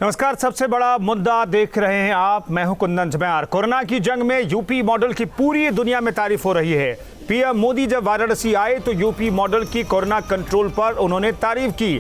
नमस्कार। सबसे बड़ा मुद्दा देख रहे हैं आप, मैं हूं कुंदन झमेर। कोरोना की जंग में यूपी मॉडल की पूरी दुनिया में तारीफ हो रही है। पीएम मोदी जब वाराणसी आए तो यूपी मॉडल की कोरोना कंट्रोल पर उन्होंने तारीफ की।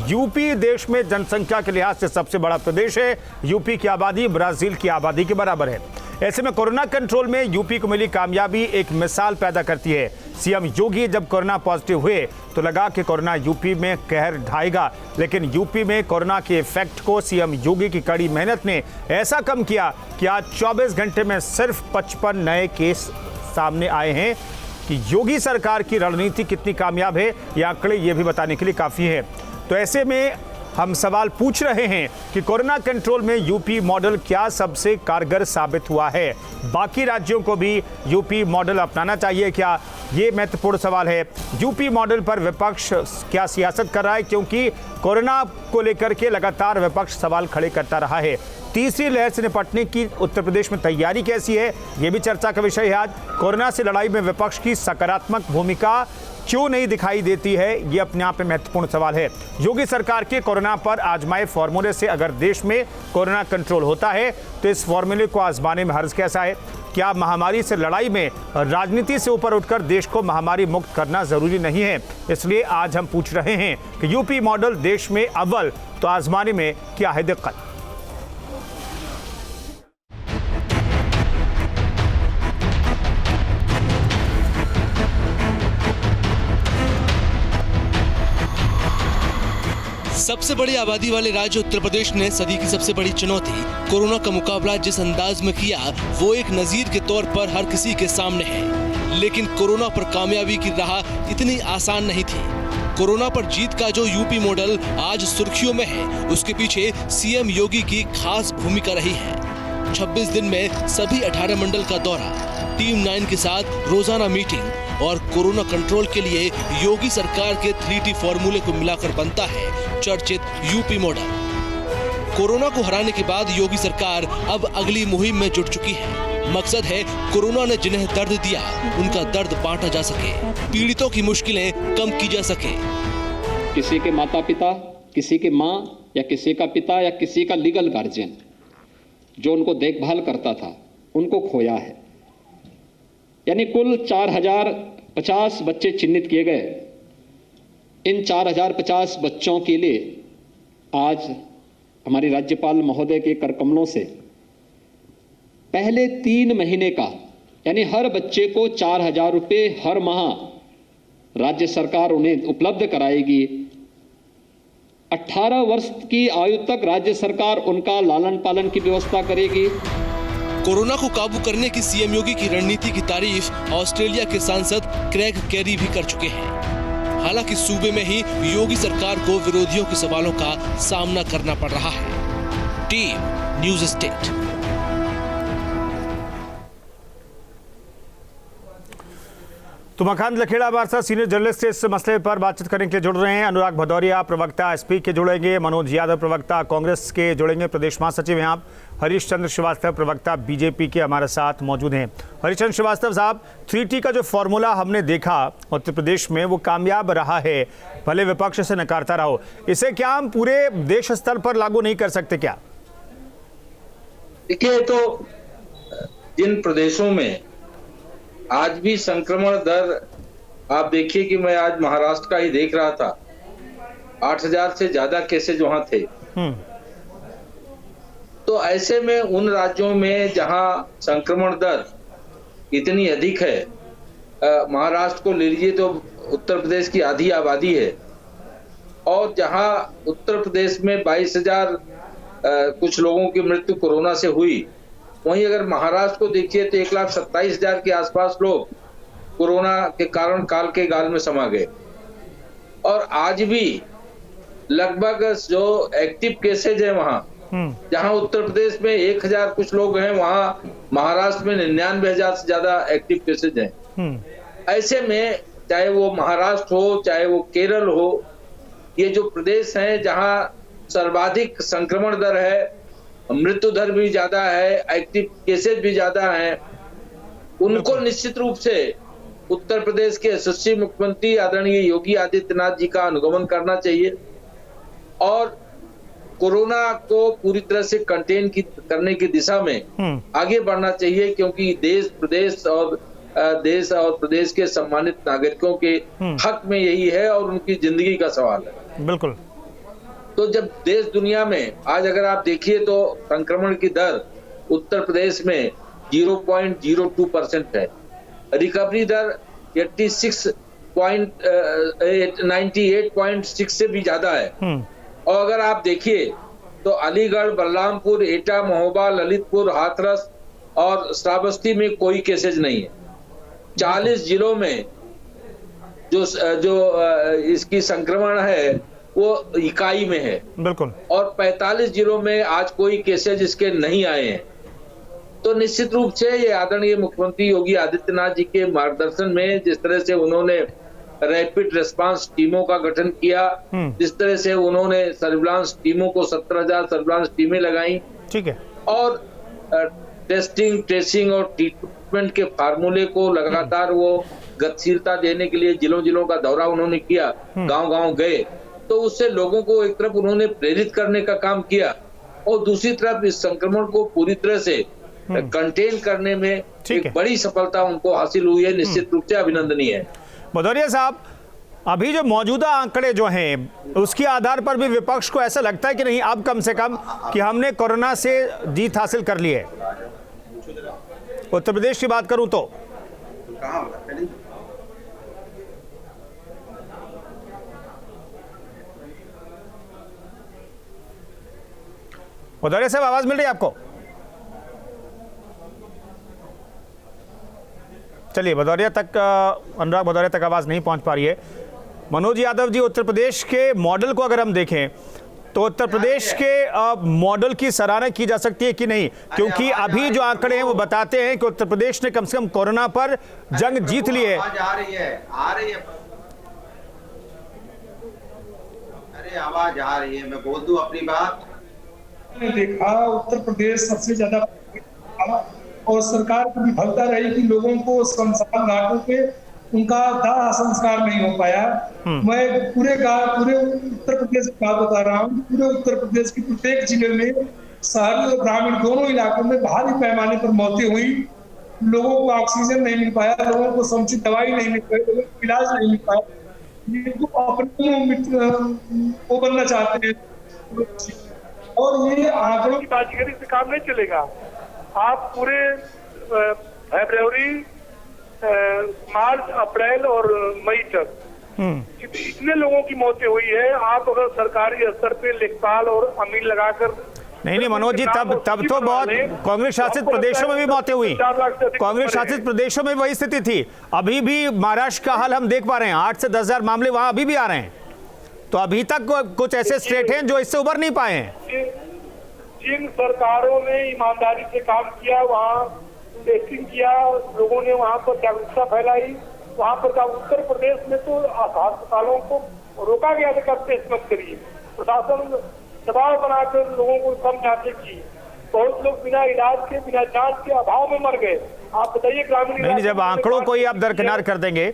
यूपी देश में जनसंख्या के लिहाज से सबसे बड़ा प्रदेश है। यूपी की आबादी ब्राजील की आबादी के बराबर है। ऐसे में कोरोना कंट्रोल में यूपी को मिली कामयाबी एक मिसाल पैदा करती है। सीएम योगी जब कोरोना पॉजिटिव हुए तो लगा कि कोरोना यूपी में कहर ढाएगा, लेकिन यूपी में कोरोना के इफेक्ट को सीएम योगी की कड़ी मेहनत ने ऐसा कम किया कि आज 24 घंटे में सिर्फ 55 नए केस सामने आए हैं। कि योगी सरकार की रणनीति कितनी कामयाब है, ये आंकड़े ये भी बताने के लिए काफ़ी है। तो ऐसे में हम सवाल पूछ रहे हैं कि कोरोना कंट्रोल में यूपी मॉडल क्या सबसे कारगर साबित हुआ है? बाकी राज्यों को भी यूपी मॉडल अपनाना चाहिए क्या? ये महत्वपूर्ण सवाल है। यूपी मॉडल पर विपक्ष क्या सियासत कर रहा है? क्योंकि कोरोना को लेकर के लगातार विपक्ष सवाल खड़े करता रहा है। तीसरी लहर से निपटने की उत्तर प्रदेश में तैयारी कैसी है, ये भी चर्चा का विषय है आज। कोरोना से लड़ाई में विपक्ष की सकारात्मक भूमिका क्यों नहीं दिखाई देती है, ये अपने आप में महत्वपूर्ण सवाल है। योगी सरकार के कोरोना पर आजमाए फॉर्मूले से अगर देश में कोरोना कंट्रोल होता है तो इस फॉर्मूले को आजमाने में हर्ज कैसा है? क्या महामारी से लड़ाई में राजनीति से ऊपर उठकर देश को महामारी मुक्त करना जरूरी नहीं है? इसलिए आज हम पूछ रहे हैं कि यूपी मॉडल देश में अव्वल तो आजमाने में क्या है दिक्कत? सबसे बड़ी आबादी वाले राज्य उत्तर प्रदेश ने सदी की सबसे बड़ी चुनौती कोरोना का मुकाबला जिस अंदाज में किया वो एक नजीर के तौर पर हर किसी के सामने है। लेकिन कोरोना पर कामयाबी की राह इतनी आसान नहीं थी। कोरोना पर जीत का जो यूपी मॉडल आज सुर्खियों में है, उसके पीछे सीएम योगी की खास भूमिका रही है। 26 दिन में सभी 18 मंडल का दौरा, टीम 9 के साथ रोजाना मीटिंग और कोरोना कंट्रोल के लिए योगी सरकार के 3T फॉर्मूले को मिलाकर बनता है चर्चित यूपी मॉडल। कोरोना को हराने के बाद योगी सरकार अब अगली मुहिम में जुट चुकी है। मकसद है कोरोना ने जिन्हें दर्द दिया उनका दर्द बांटा जा सके, पीड़ितों की मुश्किलें कम की जा सके। किसी के माता पिता, किसी के माँ या किसी का पिता या किसी का लीगल गार्जियन जो उनको देखभाल करता था, उनको खोया है। यानी कुल 4050 बच्चे चिन्हित किए गए। इन 4050 बच्चों के लिए आज हमारी राज्यपाल महोदय के कर कमलों से पहले 3 महीने का, यानी हर बच्चे को 4000 रुपये हर माह राज्य सरकार उन्हें उपलब्ध कराएगी। 18 वर्ष की आयु तक राज्य सरकार उनका लालन पालन की व्यवस्था करेगी। कोरोना को काबू करने की सीएम योगी की रणनीति की तारीफ ऑस्ट्रेलिया के सांसद क्रेग कैरी भी कर चुके हैं। हालांकि सूबे में ही योगी सरकार को विरोधियों के सवालों का सामना करना पड़ रहा है। Team news state. तो मखान लखेड़ा हमारे साथ सीनियर जर्नलिस्ट इस मसले पर बातचीत करने के लिए जुड़ रहे हैं। अनुराग भदौरिया प्रवक्ता एसपी के जुड़ेंगे, मनोज यादव प्रवक्ता कांग्रेस के जुड़ेंगे, प्रदेश महासचिव हैं आप, हरीश चंद्र श्रीवास्तव प्रवक्ता बीजेपी के हमारे साथ मौजूद हैं। हरीश चंद्र श्रीवास्तव साहब, 3T का जो फॉर्मूला हमने देखा उत्तर प्रदेश में वो कामयाब रहा है, भले विपक्ष से नकारता रहा हो, इसे क्या हम पूरे देश स्तर पर लागू नहीं कर सकते क्या? देखिए, तो जिन प्रदेशों में आज भी संक्रमण दर, आप देखिए कि मैं आज महाराष्ट्र का ही देख रहा था, 8000 से ज्यादा केसेज वहां थे। तो ऐसे में उन राज्यों में जहां संक्रमण दर इतनी अधिक है, महाराष्ट्र को ले लीजिए तो उत्तर प्रदेश की आधी आबादी है, और जहां उत्तर प्रदेश में 22,000 कुछ लोगों की मृत्यु कोरोना से हुई, वहीं अगर महाराष्ट्र को देखिए तो 1,27,000 के आसपास लोग कोरोना के कारण काल के गाल में समा गए। और आज भी लगभग जो एक्टिव केसेज है वहां, जहां उत्तर प्रदेश में 1000 कुछ लोग हैं, वहां महाराष्ट्र में 99,000 से ज्यादा एक्टिव केसेज हैं। ऐसे में चाहे वो महाराष्ट्र हो चाहे वो केरल हो, ये जो प्रदेश हैं जहां सर्वाधिक संक्रमण दर है, मृत्यु दर भी ज्यादा है, एक्टिव केसेज भी ज्यादा हैं, उनको निश्चित रूप से उत्तर प्रदेश के यशस्वी मुख्यमंत्री आदरणीय योगी आदित्यनाथ जी का अनुगमन करना चाहिए। और कोरोना को पूरी तरह से कंटेन करने की दिशा में आगे बढ़ना चाहिए, क्योंकि देश और प्रदेश के सम्मानित नागरिकों के हक में यही है और उनकी जिंदगी का सवाल है। बिल्कुल। तो जब देश दुनिया में आज अगर आप देखिए तो संक्रमण की दर उत्तर प्रदेश में 0.02% है, रिकवरी दर 98.6 से भी ज्यादा है। और अगर आप देखिए तो अलीगढ़, बलरामपुर, एटा, महोबा, ललितपुर, हाथरस और श्रावस्ती में कोई केसेज नहीं है। 40 जिलों में जो इसकी संक्रमण है वो इकाई में है। बिल्कुल। और 45 जिलों में आज कोई केसेज इसके नहीं आए हैं। तो निश्चित रूप से ये आदरणीय मुख्यमंत्री योगी आदित्यनाथ जी के मार्गदर्शन में जिस तरह से उन्होंने रैपिड रिस्पांस टीमों का गठन किया, जिस तरह से उन्होंने सर्विलांस टीमों को 17,000 सर्विलांस टीमें लगाई, ठीक है, और टेस्टिंग, ट्रेसिंग और ट्रीटमेंट के फार्मूले को लगातार वो गतिशीलता देने के लिए जिलों का दौरा उन्होंने किया, गांव-गांव गए, तो उससे लोगों को एक तरफ उन्होंने प्रेरित करने का काम किया और दूसरी तरफ इस संक्रमण को पूरी तरह से कंटेन करने में एक बड़ी सफलता उनको हासिल हुई है। निश्चित रूप से अभिनंदनीय है। भदौरिया साहब, अभी जो मौजूदा आंकड़े जो हैं उसके आधार पर भी विपक्ष को ऐसा लगता है कि नहीं, अब कम से कम कि हमने कोरोना से जीत हासिल कर ली है। उत्तर प्रदेश की बात करूं तो भदौरिया साहब, आवाज मिल रही है आपको? चलिए, भदौरिया तक, अनुराग भदौरिया तक आवाज नहीं पहुंच पा रही है। मनोज यादव जी, उत्तर प्रदेश के मॉडल को अगर हम देखें तो उत्तर प्रदेश के मॉडल की सराहना की जा सकती है कि नहीं? क्योंकि अभी जो आंकड़े हैं वो बताते हैं कि उत्तर प्रदेश ने कम से कम कोरोना पर जंग जीत ली है। आ रही है। अरे आवाज आ रही है, मैं बोल दूं अपनी बात। देखा उत्तर प्रदेश सबसे ज्यादा और सरकार की विफलता रही कि लोगों को शमशान घाटों पे उनका दाह संस्कार नहीं हो पाया। मैं पूरे उत्तर प्रदेश की बात बता रहा हूँ। पूरे उत्तर प्रदेश के प्रत्येक जिले में, शहर और ग्रामीण दोनों इलाकों में भारी पैमाने पर मौतें हुई। लोगों को ऑक्सीजन नहीं मिल पाया, लोगों को समुचित दवाई नहीं मिल पाई, लोगों को इलाज नहीं मिल पाया। ये तो अपने वो बनना चाहते हैं और ये आंकड़ों की बाजीगरी से काम नहीं चलेगा। आप पूरे फरवरी, मार्च, अप्रैल और मई तक इतने लोगों की मौतें हुई है। आप अगर सरकारी स्तर पे लेखपाल और अमीन लगाकर नहीं मनोज जी, तब तो बहुत कांग्रेस शासित प्रदेशों में भी मौतें हुई। कांग्रेस शासित प्रदेशों में वही स्थिति थी। अभी भी महाराष्ट्र का हाल हम देख पा रहे हैं, 8 से 10,000 मामले वहां अभी भी आ रहे हैं। तो अभी तक कुछ ऐसे स्टेट हैं जो इससे उबर नहीं पाए हैं। जिन सरकारों ने ईमानदारी से काम किया, वहाँ टेस्टिंग किया, लोगों ने वहाँ पर जागरूकता फैलाई, वहाँ पर उत्तर प्रदेश में तो अस्पतालों को रोका गया था कि टेस्ट मत करिए। प्रशासन दबाव बनाकर लोगों को कम जांचें की। बहुत लोग बिना इलाज के, बिना जांच के अभाव में मर गए। आप बताइए, ग्रामीण नहीं, जब आंकड़ों को ही आप दरकिनार कर देंगे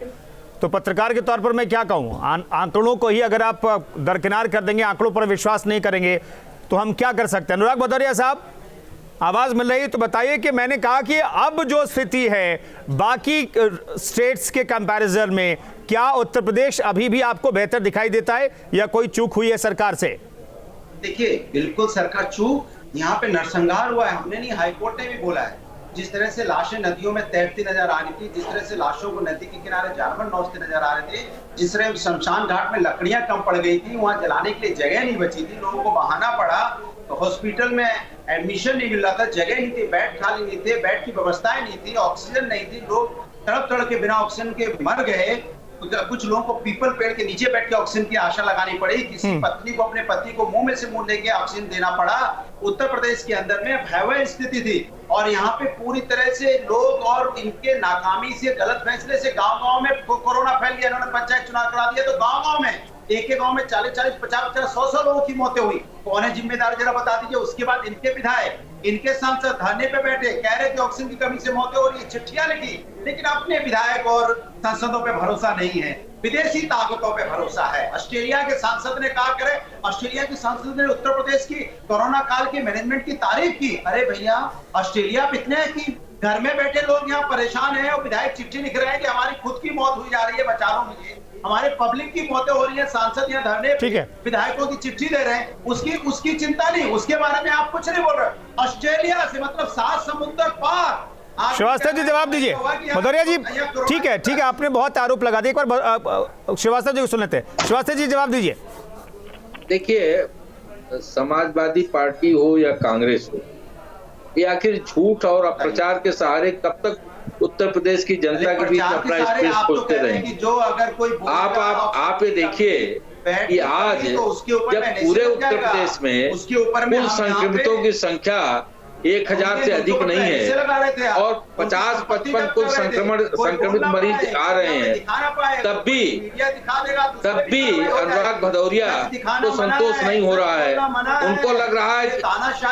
तो पत्रकार के तौर पर मैं क्या कहूँ, आंकड़ों को ही अगर आप दरकिनार कर देंगे, आंकड़ों पर विश्वास नहीं करेंगे तो हम क्या कर सकते हैं? अनुराग भदौरिया साहब, आवाज मिल रही तो बताइए कि मैंने कहा कि अब जो स्थिति है बाकी स्टेट्स के कंपैरिजन में, क्या उत्तर प्रदेश अभी भी आपको बेहतर दिखाई देता है या कोई चूक हुई है सरकार से? देखिए, बिल्कुल सरकार चूक, यहाँ पे नरसंहार हुआ है। हमने नहीं, हाईकोर्ट ने भी बोला है। जिस तरह से लाशें नदियों में तैरती नजर आ रही थी, जिस तरह से लाशों को नदी के किनारे जानवर नौचते नजर आ रहे थे, जिस तरह शमशान घाट में लकड़ियां कम पड़ गई थी, वहां जलाने के लिए जगह नहीं बची थी, लोगों को बहाना पड़ा, तो हॉस्पिटल में एडमिशन नहीं मिल रहा था, जगह नहीं थी, बेड खाली नहीं थे, बेड की व्यवस्थाएं नहीं थी, ऑक्सीजन नहीं थी, लोग तड़प के बिना ऑक्सीजन के मर गए। कुछ लोगों को पीपल पेड़ के नीचे बैठ के ऑक्सीजन की आशा लगानी पड़ी। किसी पत्नी को अपने पति को मुंह में से मुंह लेके ऑक्सीजन देना पड़ा। उत्तर प्रदेश के अंदर में भयावह स्थिति थी और यहाँ पे पूरी तरह से लोग और इनके नाकामी से, गलत फैसले से गांव-गांव में कोरोना फैल गया। इन्होंने पंचायत चुनाव करा दिया तो गांव-गांव में, एक गांव में 40-40, 50-50, 100-100 लोगों की मौतें हुई। कौन है जिम्मेदार, जरा बता दीजिए। उसके बाद इनके विधायक, इनके सांसद धरने पे बैठे, कह रहे थे ऑक्सीजन की कमी से मौतें हो रही है, चिट्ठियां लिखी, लेकिन अपने विधायक और सांसदों पे भरोसा नहीं है, विदेशी ताकतों पे भरोसा है। ऑस्ट्रेलिया के सांसद ने कहा करे ऑस्ट्रेलिया की सांसद ने उत्तर प्रदेश की कोरोना काल की मैनेजमेंट की तारीफ की। अरे भैया, ऑस्ट्रेलिया में इतने हैं कि घर में बैठे लोग यहाँ परेशान हैं और विधायक चिट्ठी लिख रहे हैं कि हमारी खुद की मौत हुई जा रही है, बचा लो मुझे। हमारे पब्लिक की मौतें हो रही है, सांसद यहाँ धरने ठीक है, विधायकों की चिट्ठी दे रहे हैं, उसकी चिंता नहीं, उसके बारे में आप कुछ नहीं बोल रहे। ऑस्ट्रेलिया से मतलब 7 समुद्र पार। श्रीवास्तव जी जवाब दीजिए। भदौरिया जी ठीक है, आपने बहुत आरोप लगा दिए, एक बार श्रीवास्तव जी को सुन लेते हैं। श्रीवास्तव जी जवाब दीजिए। देखिए, समाजवादी पार्टी हो या कांग्रेस हो, ये आखिर झूठ और अप्रचार के सहारे कब तक उत्तर प्रदेश की जनता के बीच अपना स्पेस खोजते रहेंगे। जो अगर कोई आप ये देखिए कि आज जब पूरे उत्तर प्रदेश में कुल संक्रमितों की संख्या 1000 से अधिक नहीं है और 50-55 कुल संक्रमित मरीज आ रहे हैं, तब भी अनुराग भदौरिया को संतोष नहीं हो रहा है। उनको लग रहा है,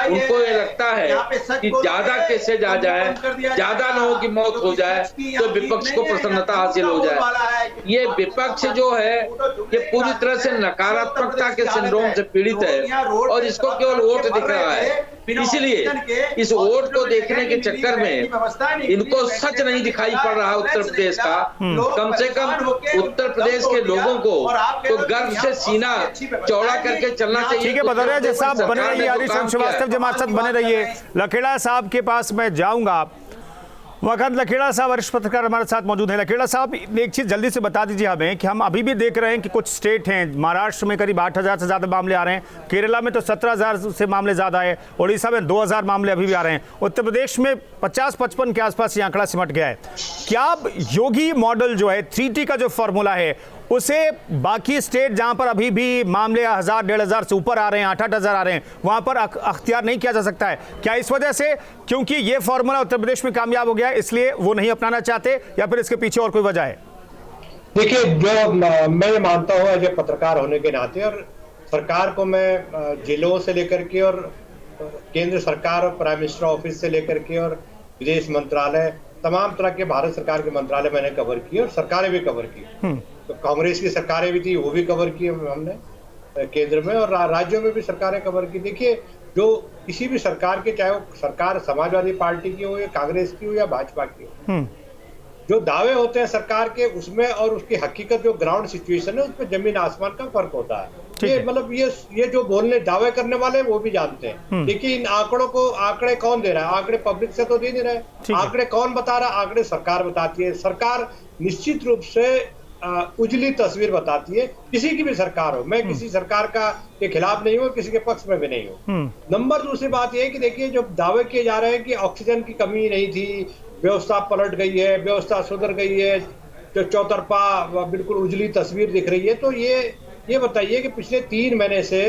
उनको ये लगता है कि ज्यादा केसेज आ जाए, ज्यादा लोगों की मौत हो जाए तो विपक्ष को प्रसन्नता हासिल हो जाए। ये विपक्ष जो है ये पूरी तरह से नकारात्मकता के सिंड्रोम से पीड़ित है और इसको केवल वोट दिख रहा है। इसलिए इस वोट को देखने के चक्कर में इनको सच नहीं दिखाई पड़ रहा उत्तर प्रदेश का। कम से कम उत्तर प्रदेश के लोगों को तो गर्व से सीना चौड़ा करके चलना चाहिए। ठीक है, भदौरिया जी साहब बने रहिए, हरीश श्रीवास्तव जी हमारे साथ बने रहिए। लखेड़ा साहब के पास मैं जाऊंगा। वक्त लखेड़ा साहब वरिष्ठ पत्रकार हमारे साथ मौजूद हैं। लखेड़ा साहब, एक चीज़ जल्दी से बता दीजिए हमें कि हम अभी भी देख रहे हैं कि कुछ स्टेट हैं, महाराष्ट्र में करीब 8000 से ज़्यादा मामले आ रहे हैं, केरला में तो 17000 से मामले ज़्यादा है, उड़ीसा में 2000 मामले अभी भी आ रहे हैं, उत्तर प्रदेश में 50-55 के आसपास ये आंकड़ा सिमट गया है। क्या योगी मॉडल जो है 3T का जो फॉर्मूला है उसे बाकी स्टेट जहां पर अभी भी मामले 1000-1500 से ऊपर आ रहे हैं, 8-8000 आ रहे हैं, वहां पर अख्तियार नहीं किया जा सकता है? क्या इस वजह से क्योंकि ये फॉर्मूला उत्तर प्रदेश में कामयाब हो गया है इसलिए वो नहीं अपनाना चाहते, या फिर इसके पीछे और कोई वजह है? देखिए, जो मैं मानता हूँ एज ए पत्रकार होने के नाते, और सरकार को मैं जिलों से लेकर के और केंद्र सरकार और प्राइम मिनिस्टर ऑफिस से लेकर के और विदेश मंत्रालय, तमाम तरह के भारत सरकार के मंत्रालय मैंने कवर किए और सरकारें भी कवर की। तो कांग्रेस की सरकारें भी थी, वो भी कवर की हमने केंद्र में, और राज्यों में भी सरकारें कवर की। देखिए, जो किसी भी सरकार के, चाहे वो सरकार समाजवादी पार्टी की हो या कांग्रेस की हो या भाजपा की हो, जो दावे होते हैं सरकार के उसमें और उसकी हकीकत जो ग्राउंड सिचुएशन है उसमें जमीन आसमान का फर्क होता है। ये मतलब ये जो बोलने दावे करने वाले वो भी जानते हैं। देखिए, इन आंकड़े कौन दे रहा है? आंकड़े पब्लिक से तो दे नहीं रहे। आंकड़े कौन बता रहा है? आंकड़े सरकार बताती है। सरकार निश्चित रूप से उजली तस्वीर बताती है, किसी की भी सरकार हो। मैं किसी सरकार के खिलाफ नहीं हूँ, किसी के पक्ष में भी नहीं हूँ। नंबर दूसरी बात यह है कि देखिए, जो दावे किए जा रहे हैं कि ऑक्सीजन की कमी नहीं थी, व्यवस्था पलट गई है, व्यवस्था सुधर गई है, जो चौतरफा बिल्कुल उजली तस्वीर दिख रही है, तो ये बताइए कि पिछले 3 महीने से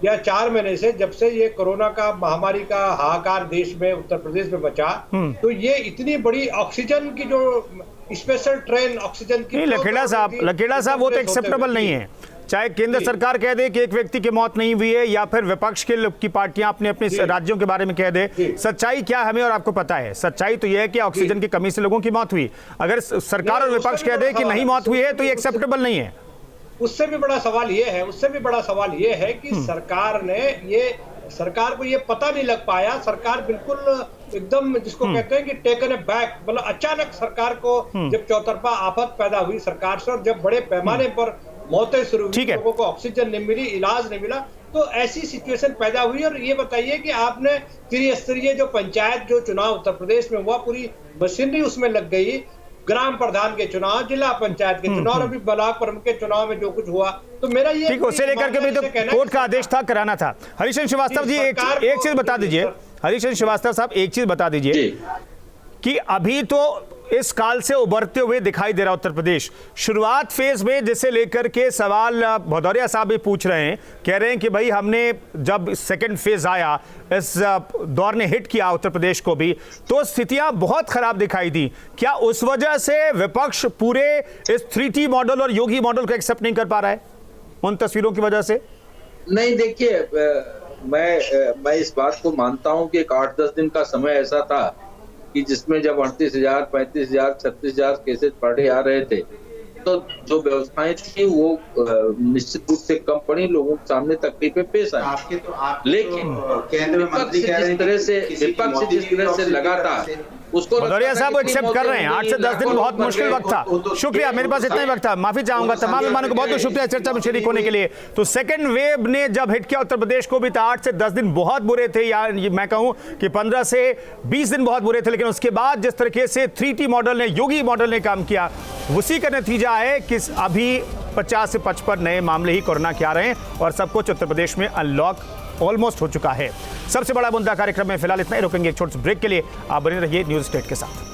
या 4 महीने से, जब से ये कोरोना का महामारी का हाहाकार देश में उत्तर प्रदेश में बचा, तो ये इतनी बड़ी ऑक्सीजन की जो स्पेशल ट्रेन ऑक्सीजन की, लखेड़ा साहब वो तो एक्सेप्टेबल नहीं है। चाहे केंद्र सरकार कह दे कि एक व्यक्ति की मौत नहीं हुई है, या फिर विपक्ष की पार्टियां अपने अपने राज्यों के बारे में कह दे, सच्चाई क्या हमें और आपको पता है? सच्चाई तो यह है कि ऑक्सीजन की कमी से लोगों की मौत हुई। अगर सरकार और विपक्ष कह दे कि नहीं मौत हुई है तो ये एक्सेप्टेबल नहीं है। उससे भी बड़ा सवाल ये है कि सरकार को ये पता नहीं लग पाया। सरकार बिल्कुल एकदम, जिसको कहते हैं कि टेकन ए बैक, मतलब अचानक सरकार को जब चौतरफा आफत पैदा हुई सरकार से, और जब बड़े पैमाने पर मौतें शुरू हुई, लोगों को ऑक्सीजन नहीं मिली, इलाज नहीं मिला, तो ऐसी सिचुएशन पैदा हुई। और ये बताइए कि आपने त्रिस्तरीय जो पंचायत जो चुनाव उत्तर प्रदेश में हुआ, पूरी मशीनरी उसमें लग गई, ग्राम प्रधान के चुनाव, जिला पंचायत के चुनाव, अभी ब्लॉक प्रमुख के चुनाव में जो कुछ हुआ, तो मेरा ये ठीक, उसे लेकर के भी तो कोर्ट का आदेश था, कराना था। हरीश श्रीवास्तव जी एक चीज बता दीजिए, हरीश श्रीवास्तव साहब एक चीज बता दीजिए कि अभी तो इस काल से उभरते हुए दिखाई दे रहा उत्तर प्रदेश, शुरुआत फेज में जिसे लेकर के सवाल भदौरिया साहब भी पूछ रहे हैं, कह रहे हैं कि भाई हमने जब सेकंड फेज आया, इस दौर ने हिट किया उत्तर प्रदेश को भी, तो स्थितियां बहुत खराब दिखाई दी। क्या उस वजह से विपक्ष पूरे इस 3T मॉडल और योगी मॉडल को एक्सेप्ट नहीं कर पा रहा है उन तस्वीरों की वजह से? नहीं, देखिए, मैं इस बात को मानता हूं कि एक 8-10 दिन का समय ऐसा था कि जिसमें जब 38,000, 35,000, 36,000 केसेस पर डे आ रहे थे, तो जो व्यवस्थाएं थी वो निश्चित रूप से कम पड़ी, लोगों के सामने तकलीफें पेश आई। लेकिन केंद्र में मंत्री कह रहे हैं विपक्ष जिस तरह से लगातार उसको भदौरिया साहब एक्सेप्ट कर रहे हैं 8 से 10 दिन बहुत मुश्किल वक्त था। शुक्रिया, मेरे पास इतना ही वक्त था, माफी चाहूंगा तमाम मेहमानों को, बहुत बहुत शुक्रिया चर्चा में शरीक होने के लिए। तो सेकंड वेव ने जब हिट किया उत्तर प्रदेश को भी, तो 8 से 10 दिन बहुत बुरे थे, या मैं कहूं कि 15 से 20 दिन बहुत बुरे थे, लेकिन उसके बाद जिस तरीके से 3T मॉडल ने, योगी मॉडल ने काम किया, उसी का नतीजा है कि अभी 50 से 55 नए मामले ही कोरोना के आ रहे हैं और सब कुछ उत्तर प्रदेश में अनलॉक ऑलमोस्ट हो चुका है। सबसे बड़ा मुद्दा कार्यक्रम में फिलहाल इतना ही, रोकेंगे एक छोटे से ब्रेक के लिए। आप बने रहिए न्यूज़ स्टेट के साथ।